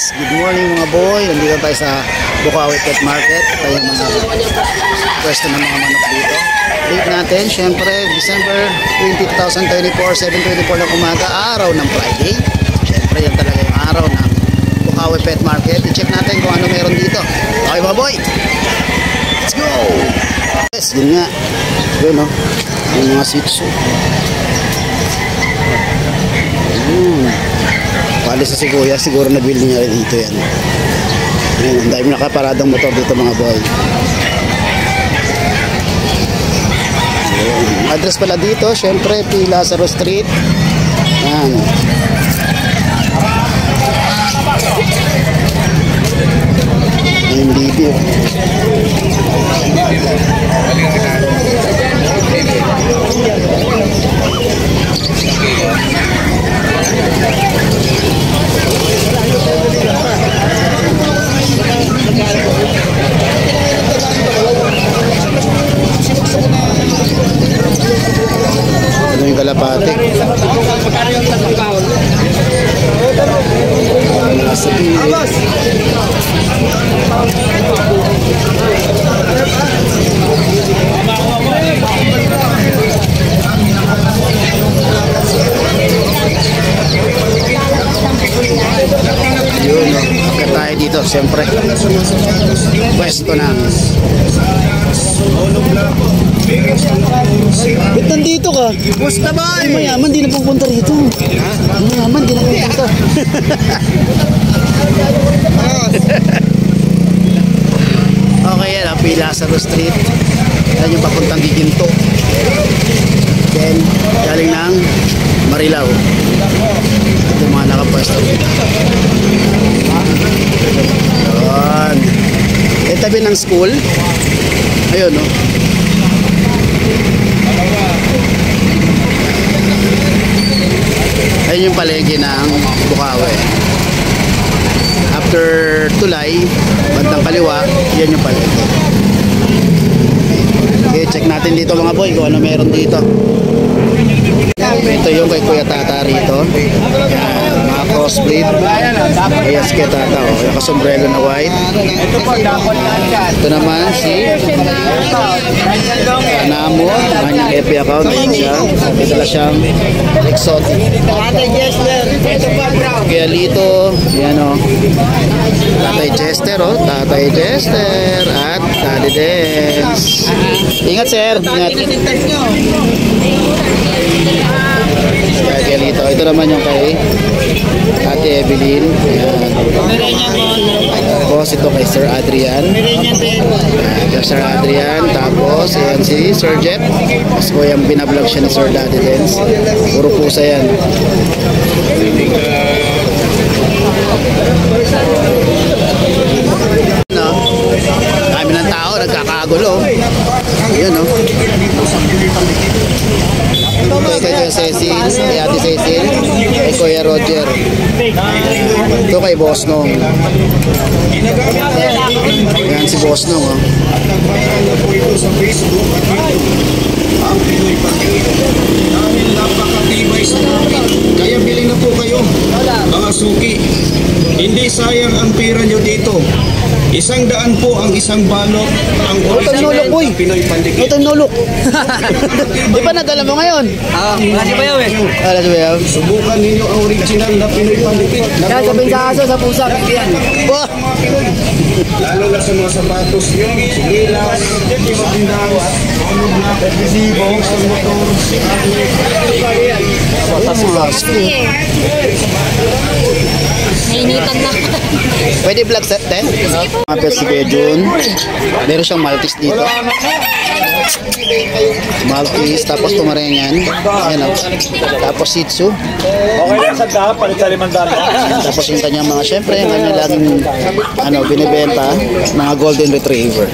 Good morning mga boy. Nandito tayo sa Bukawi Pet Market. Tayo yung mga pwesto ng mga manok dito. Date natin, syempre, December 20, 2024, 7:24 ng umaga, araw ng Friday. Syempre, yan talaga yung araw ng Bukawi Pet Market. I-check natin kung ano meron dito. Okay mga boy, let's go! Yes, yun nga. Yun no, yung mga Shih Tzu. Palis sa si Kuya, siguro nabili niya rin dito yan. Ayan, ang dami nakaparadang motor dito mga boy. Ayan, address pala dito, syempre P. Lazaro Street. Ayan. Ayan, baby. Ano yung kalapate? Nasa pilit. Yun, akit tayo dito, siyempre. Pwesto na. Ba't nandito ka? Basta ba? Ay, mayaman, di na pupunta rito. Mayaman, di na pupunta. Okay, yan, P. Lazaro Street. Yan yung papuntang Giginto. Then, galing ng Marilao. Ito yung mga nakapwesto dito. Yan. E, tabi ng school. Ayun, no? Ayun yung palengke ng Bukawi. After Tulay, bandang kaliwa, yan yung palengke. Okay, check natin dito mga boy kung ano meron dito. Ito yung kay Kuya Tata rito. Yan, mga crossbreed. Ayas kay Tata, oh. Yung kasombrero na white. Ito naman si Anamo, kanyang FB account. Ito siyang exotic. Kaya Lito, yan o. Tatay Chester, oh. Tatay Chester at Daddy Dance. Ingat sir, ingat. Kaya Lito, ito naman yung kay Ate Evelyn. Ayan. Tapos ito kay Sir Adrian. Ayan, Sir Adrian. Tapos ayan si Sir Jeff. Tapos ko yung binablog siya ni Sir Daddy Dance. Puro pusa yan. No? Dami ng tao, nagkakagulo. Ayan no. Ito kay Kuya Cecil, kay Ate Cecil, kay Kuya Roger. Ito kay Boss Nong. Ayan si Boss Nong. Oh. Dahil napakatibay sa namin. Kaya bili na po kayo, mga suki. Hindi sayang ang pera nyo dito. 100 po ang isang balot. Ang original na Pinoy Pandikit. Ito yung nulok. Di ba nadala mo ngayon? Kasi ba yun? Alas ba yun? Subukan ninyo ang original na Pinoy Pandikit. Kaya sabihin sa aso, sa pusa, yan. Lalo na sa mga sapatos nyo, sigilas, magandang, adhesibo, sa motor, Nainitan na. Pwede vlog set din? Mga pet si Kuya Jun. Meron siyang Maltese dito. Maltese, tapos Pomeranian. Ayan o. Tapos Shih Tzu. Okay lang sa dahap, palit sa 500. Tapos yung kanyang mga, syempre, yung kanyang laging binibenta, mga Golden Retriever.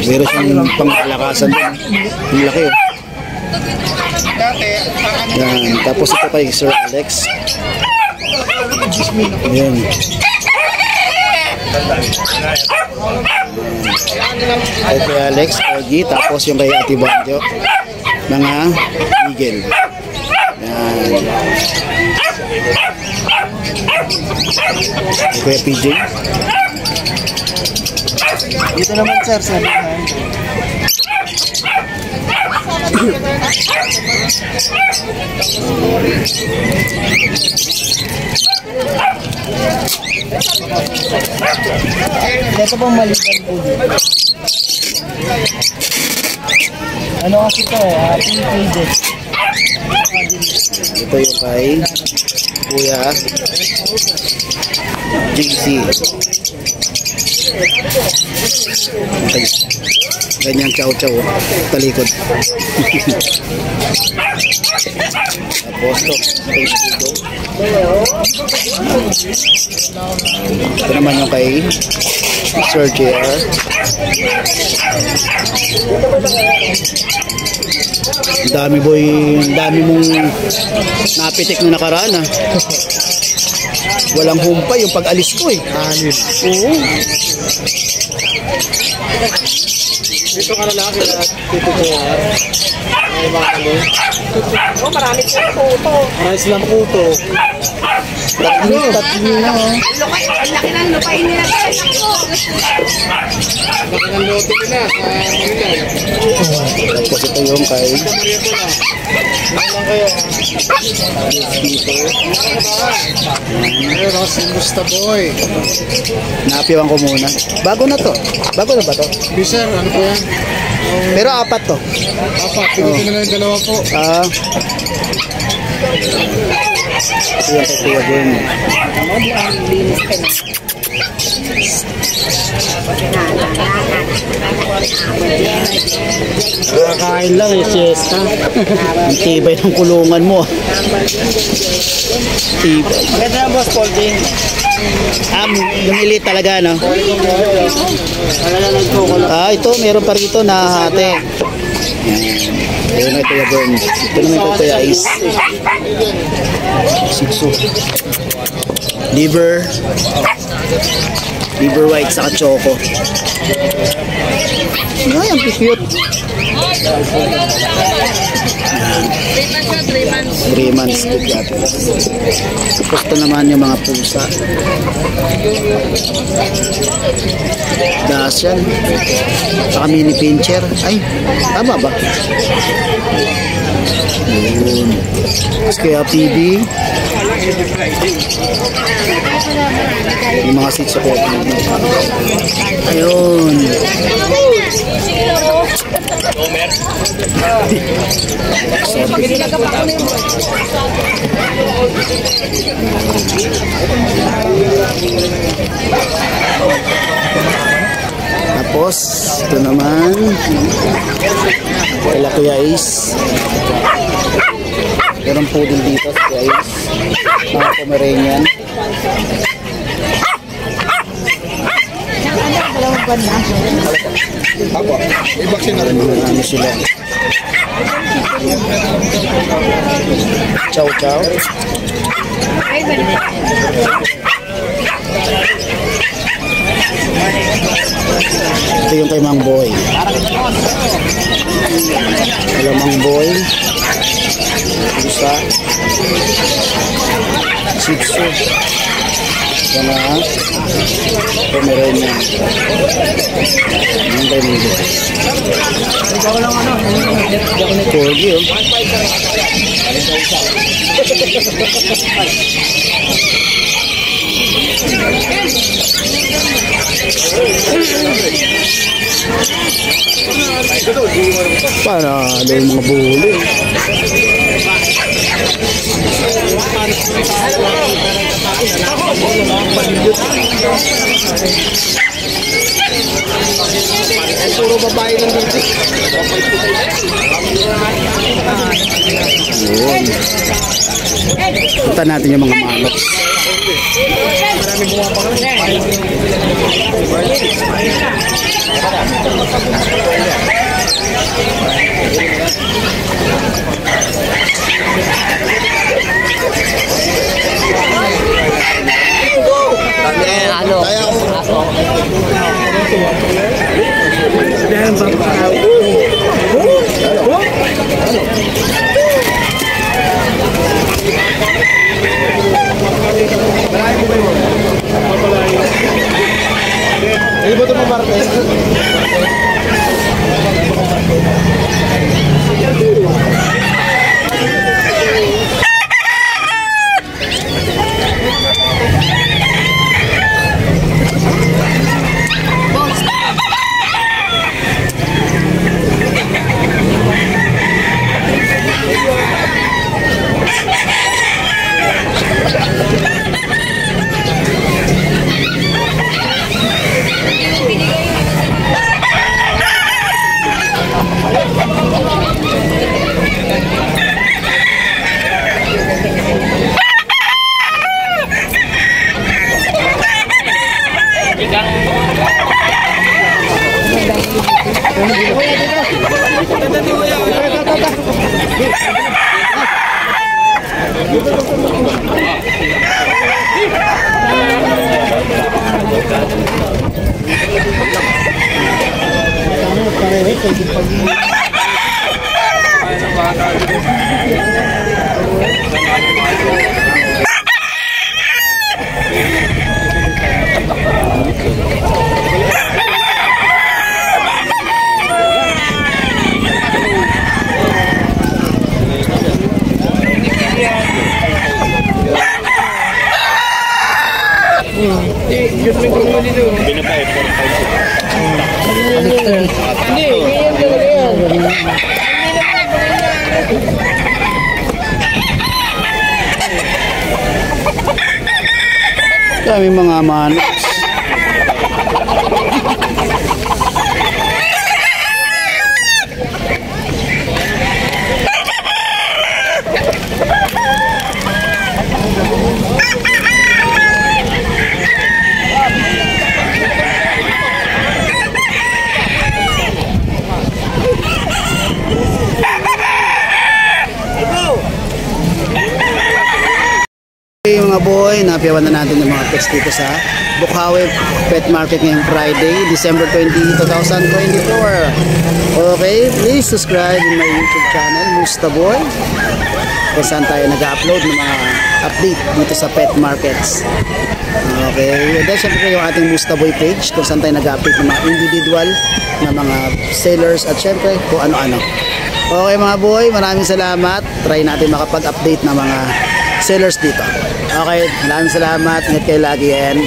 Meron siyang pangkalakasan din. Yung laki o. Yan. Tapos ito kay Sir Alex. Ayan. Kay Alex, Corgi, tapos yung kay Ate Banjo, mga eagle. Yan. Kuya PJ. Dito naman sir, 700. Ito pong maliban po. Ano kasi ito PKZ. Ito yung kay Kuya JC. Okay. Ganyan chow-chow talikod. Tapos to, ito naman yung kay Sir JR. Dami boy, dami mong napitik nung nakaraan ah. Walang humpay yung pag-alis ko eh. Oo. Dito ka lalaki na dito ko. Ay, mga kalo. Oh, marami silang puto. Marami silang puto. Tatlo na oh. Ang laki ng lupain nila. Laki ng lote nila sa Manila. Tapos ito yung kay Maria ko na. Ano lang kayo? Ayun, si Musta Boy. Naapiwan ko muna. Bago na to. Bago na ba to? Sir, ano po yan? Pero apat to. Apat, pinutin na lang yung dalawa po. Ah. Ito yung kay Kuya din. Nakakain lang yung siesta. Ang tibay ng kulungan mo. Tibay. Maganda yung boss, Paulding. Lumili talaga, no? Ito, meron pa rito na hati. Ayun na ito yung ito naman ito Kuya Ace. Sitsu. Liver white saka choco. Ay, ang cute. 3 months to get. Tapos ito naman yung mga pusa. Dacian. Saka mini pincher. Ay, tama ba? Yun. Tapos kaya PB. Yung mga seats sa kaya PB. Ayun. Tapos ito naman kala Kuya Ace. Meron poodle dito sa Kuya Ace, mga Pomeranian. Apo, i-vaccine na rin. Ano sila? Chow chow. Ito yung kay Mang Boy. Hello Mang Boy. Pusa. Sitsu. Mga Pomeranian. Yung kay Mang Boy. Corgi oh. Para ada yung mga buli. Puro babae lang dito. Yun. Punta natin yung mga manok. Marami bumapangan. Ano? Marami Dami mga manok. Okay, mga boy, napiyawan na natin yung mga pets dito sa Bukawi Pet Market ngayong Friday, December 20, 2024. Okay, please subscribe in my YouTube channel, Musta Boy, kung saan tayo nag-upload ng mga update dito sa pet markets. Okay, then syempre yung ating Musta Boy page kung saan tayo nag-update ng mga individual na mga sellers at syempre kung ano-ano. Okay mga boy, maraming salamat. Try natin makapag-update ng mga sellers dito. Okay, maraming salamat. Ingat kayo lagi and